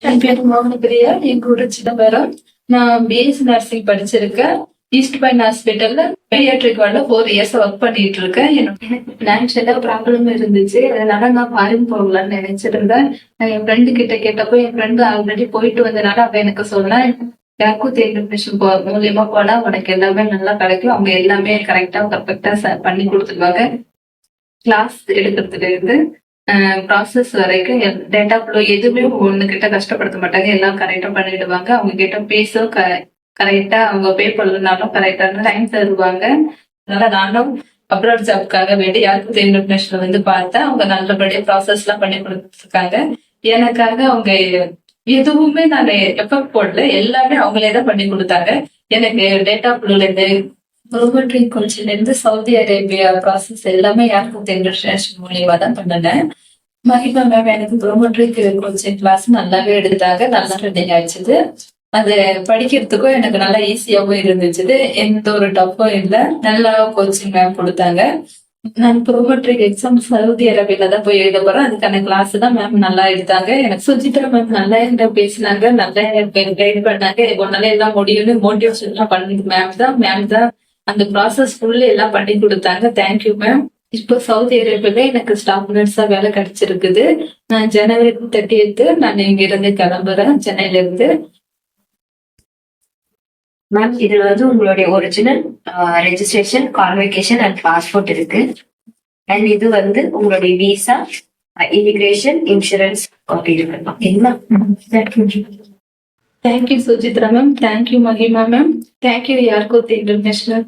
என் பேர் மோகனபிரியா. எங்க ஊரு சிதம்பரம். நான் பிஎஸ்சி நர்சிங் படிச்சிருக்கேன். ஈஸ்ட் பைன் ஹாஸ்பிட்டல்ல பீடியாட்ரிக் வார்டுல 4 இயர்ஸ் ஒர்க் பண்ணிட்டு இருக்கேன். எனக்கு பினான்சியலா ப்ராப்ளம் இருந்துச்சு. அதனால நான் ஃபாரின் போகலாம்னு நினைச்சிருந்தேன். நான் என் ஃப்ரெண்டு கிட்ட கேட்டப்போ என் ஃப்ரெண்டு ஆல்ரெடி போயிட்டு வந்தனால அவ எனக்கு சொன்னா, யாருக்கும் இன்ஃபர்மேஷன் மூலியமா போனா உனக்கு எல்லாமே நல்லா கிடைக்கும். அவங்க எல்லாமே கரெக்டா பர்ஃபெக்டா பண்ணி கொடுத்துருவாங்க. கிளாஸ் எடுக்கிறதுல இருந்து ப்ராசஸ் வரைக்கும் டேட்டா ஃப்ளோ எதுவுமே ஒண்ணுகிட்ட கஷ்டப்படுத்த மாட்டாங்க. எல்லாம் கரெக்டா பண்ணிடுவாங்க. அவங்க கிட்ட பேசும் கரெக்டா அவங்க பே பண்ணலனாலும் கரெக்டான டைம் தருவாங்க. அதனால நானும் அப்ராட் ஜாப்காக வேண்டி யாருக்கு இன்டர்நேஷனல் வந்து பார்த்தேன். அவங்க நல்லபடியா ப்ராசஸ் எல்லாம் பண்ணி கொடுத்துருக்காங்க. எனக்காக அவங்க எதுவுமே நான் எஃபர்ட் போடல. எல்லாமே அவங்களே தான் பண்ணி கொடுத்தாங்க. எனக்கு டேட்டா ஃப்ளோல இருந்து ரோபோட்ரி கோச்சிங்ல இருந்து சவுதி அரேபியா ப்ராசஸ் எல்லாமே யாருக்கு இன்டர்நேஷனல் மூலியமா தான் பண்ணினேன். மகிமா மேம் எனக்கு ரோபோட்ரி கோச்சிங் கிளாஸ் நல்லாவே எடுத்தாங்க. நல்லா ரெடிங் ஆயிடுச்சு. அது படிக்கிறதுக்கும் எனக்கு நல்லா ஈஸியாவும் இருந்துச்சு. எந்த ஒரு டஃப்பும் இல்லை. நல்லா கோச்சிங் மேம் கொடுத்தாங்க. நான் ப்ரோமெட்ரிக் எக்ஸாம் சவுதி அரேபியால தான் போய் எழுத போறேன். அதுக்கான கிளாஸ் தான் மேம் நல்லா எடுத்தாங்க. எனக்கு சுஜித்ரா மேம் நல்லா என்கிட்ட பேசினாங்க. நல்லா கைட் பண்ணாங்க. உன்னால எல்லாம் முடியும்னு மோட்டிவேஷன் எல்லாம் பண்ணது மேம் தான் அந்த ப்ராசஸ் ஃபுல்லு எல்லாம் பண்ணி கொடுத்தாங்க. Thank you ma'am. இப்போ சவுதி அரேபியால எனக்கு ஸ்டாஃப் நர்ஸா வேலை கிடைச்சிருக்குது. நான் ஜனவரி 30 நான் இங்க இருந்து கிளம்புறேன், சென்னையில இருந்து. மேம் இதுல வந்து உங்களுடைய original registration, convocation and passport இருக்கு. அண்ட் இது வந்து உங்களுடைய விசா, இமிகிரேஷன், இன்சூரன்ஸ் காப்பி இருக்கு. ஓகேங்களா? Thank you Sujithra ma'am. தேங்க்யூ மகிமா மேம். Thank you Yarko international.